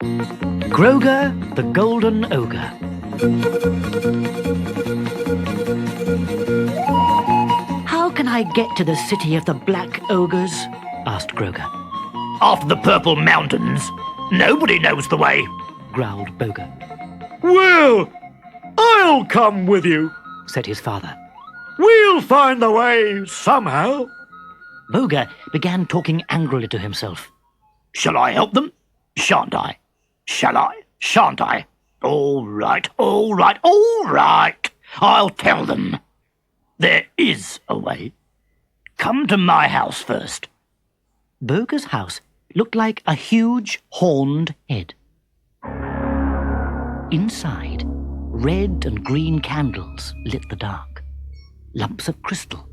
Grogre, the Golden Ogre. How can I get to the city of the Black Ogres? Asked Grogre. After the Purple Mountains. Nobody knows the way, growled Boga. Well, I'll come with you, said his father. We'll find the way somehow. Boga began talking angrily to himself. Shall I help them? Shan't I? Shall I? Shan't I? All right, all right, all right. I'll tell them. There is a way. Come to my house first. Boga's house looked like a huge horned head. Inside, red and green candles lit the dark. Lumps of crystal,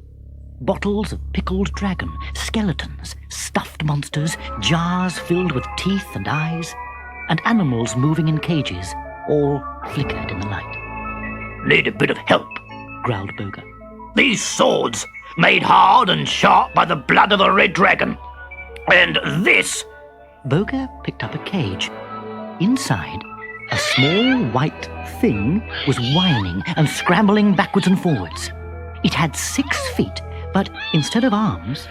bottles of pickled dragon, skeletons, stuffed monsters, jars filled with teeth and eyes, and animals moving in cages, all flickered in the light. Need a bit of help, growled Boga. These swords, made hard and sharp by the blood of a red dragon. And this... Boga picked up a cage. Inside, a small white thing was whining and scrambling backwards and forwards. It had 6 feet, but instead of arms,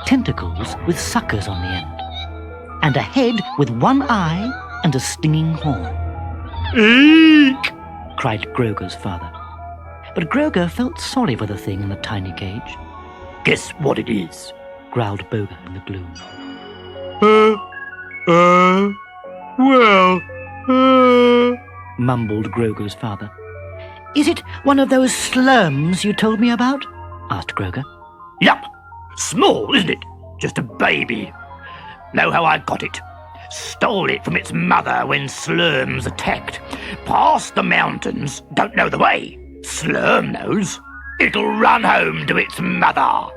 tentacles with suckers on the end, and a head with 1 eye and a stinging horn. Eek! cried Grogre's father. But Grogre felt sorry for the thing in the tiny cage. Guess what it is, growled Boga in the gloom. Mumbled Grogre's father. Is it one of those slurms you told me about? Asked Grogre. Yup. Small, isn't it? Just a baby. Know how I got it? Stole it from its mother when slurms attacked. Past the mountains, don't know the way. Slurm knows. It'll run home to its mother.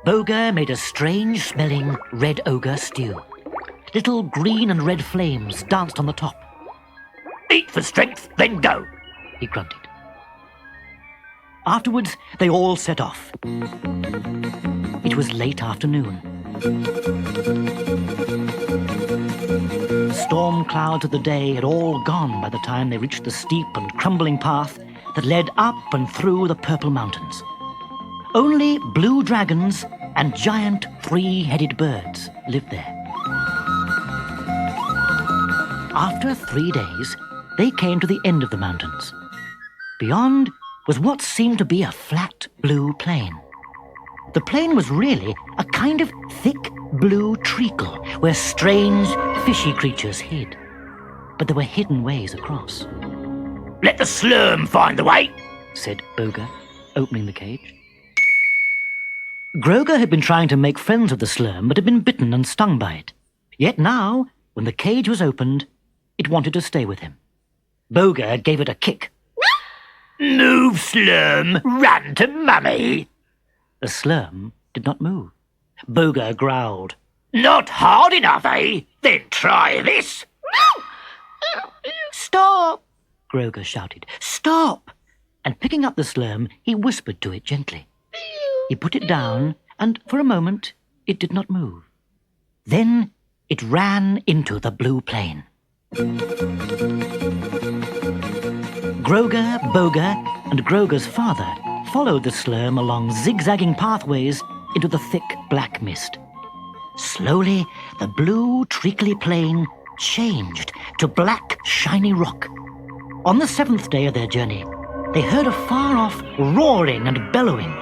Boga made a strange-smelling red ogre stew. Little green and red flames danced on the top. Eat for strength, then go, he grunted. Afterwards, they all set off. It was late afternoon. Storm clouds of the day had all gone by the time they reached the steep and crumbling path that led up and through the Purple Mountains. Only blue dragons and giant 3-headed birds lived there. After 3 days, they came to the end of the mountains. Beyond was what seemed to be a flat blue plain. The plain was really a kind of thick blue treacle where strange fishy creatures hid. But there were hidden ways across. Let the slurm find the way, said Boga, opening the cage. Grogre had been trying to make friends with the slurm, but had been bitten and stung by it. Yet now, when the cage was opened, it wanted to stay with him. Boga gave it a kick. Move, slurm, run to mummy. The slurm did not move. Boga growled. Not hard enough, eh? Then try this. Stop! Grogre shouted. Stop! And picking up the slurm, he whispered to it gently. He put it down, and for a moment, it did not move. Then it ran into the blue plain. Grogre, Boga, and Grogre's father followed the slurm along zigzagging pathways into the thick black mist. Slowly, the blue, treacly plain changed to black, shiny rock. On the 7th day of their journey, they heard a far-off roaring and bellowing.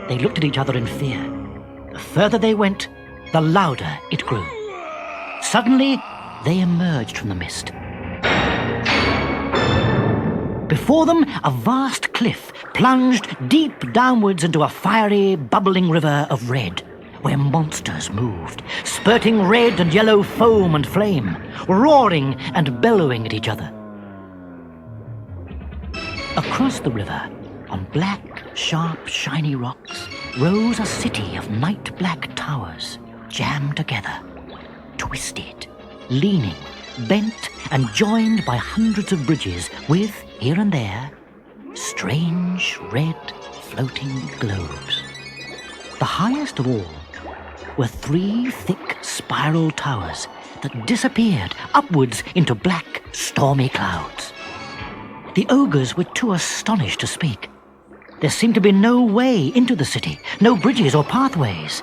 They looked at each other in fear. The further they went, the louder it grew. Suddenly, they emerged from the mist. Before them, a vast cliff plunged deep downwards into a fiery, bubbling river of red, where monsters moved, spurting red and yellow foam and flame, roaring and bellowing at each other. Across the river, on black, sharp, shiny rocks, rose a city of night-black towers, jammed together, twisted, leaning, bent and joined by hundreds of bridges with, here and there, strange red floating globes. The highest of all were 3 thick spiral towers that disappeared upwards into black, stormy clouds. The ogres were too astonished to speak. There seemed to be no way into the city, no bridges or pathways.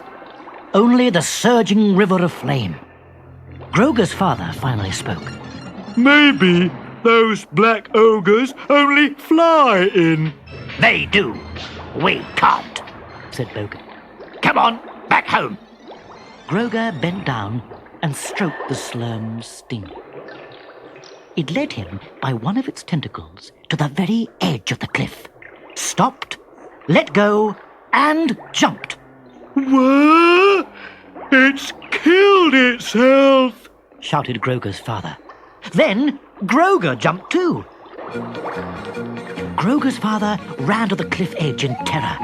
Only the surging river of flame. Grogre's father finally spoke. Maybe those black ogres only fly in. They do. We can't, Said Boga. Come on, back home. Grogre bent down and stroked the slurm's sting. It led him by one of its tentacles to the very edge of the cliff, stopped, let go, and jumped. What? It's killed itself! Shouted Grogre's father. Then Grogre jumped too. Grogre's father ran to the cliff edge in terror.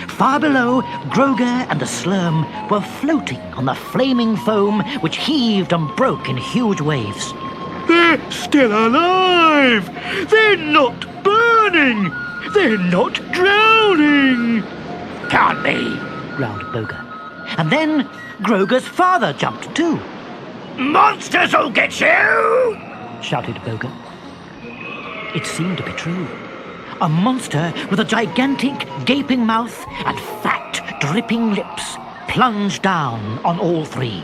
Far below, Grogre and the slurm were floating on the flaming foam which heaved and broke in huge waves. They're still alive! They're not burning! They're not drowning! Can't be. Growled Boga. And then Grogre's father jumped too. Monsters will get you! Shouted Boga. It seemed to be true. A monster with a gigantic, gaping mouth and fat, dripping lips plunged down on all three.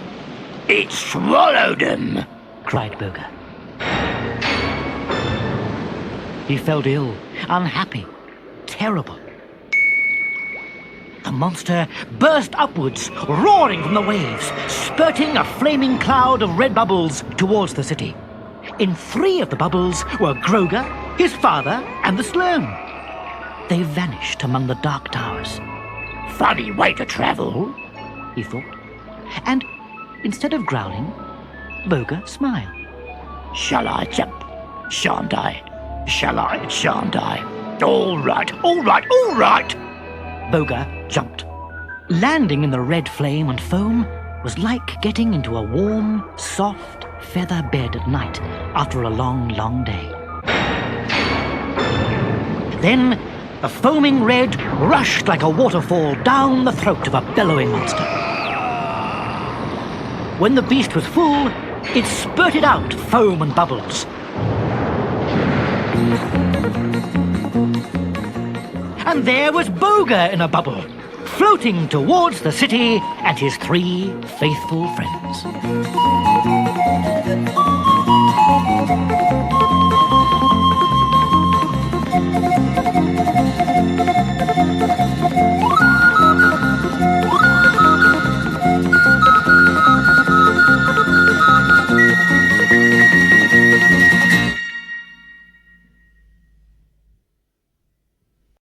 It swallowed him, Cried Boga. He felt ill, unhappy, terrible. The monster burst upwards, roaring from the waves, spurting a flaming cloud of red bubbles towards the city. In 3 of the bubbles were Grogre, his father, and the slurm. They vanished among the dark towers. Funny way to travel. He thought. And instead of growling, Boga smiled. Shall I jump? Shan't I? Shall I? Shan't I? All right, all right, all right. Boga jumped. Landing in the red flame and foam was like getting into a warm, soft feather bed at night after a long, long day. Then the foaming red rushed like a waterfall down the throat of a bellowing monster. When the beast was full, it spurted out foam and bubbles. And there was Boga in a bubble, floating towards the city and his 3 faithful friends.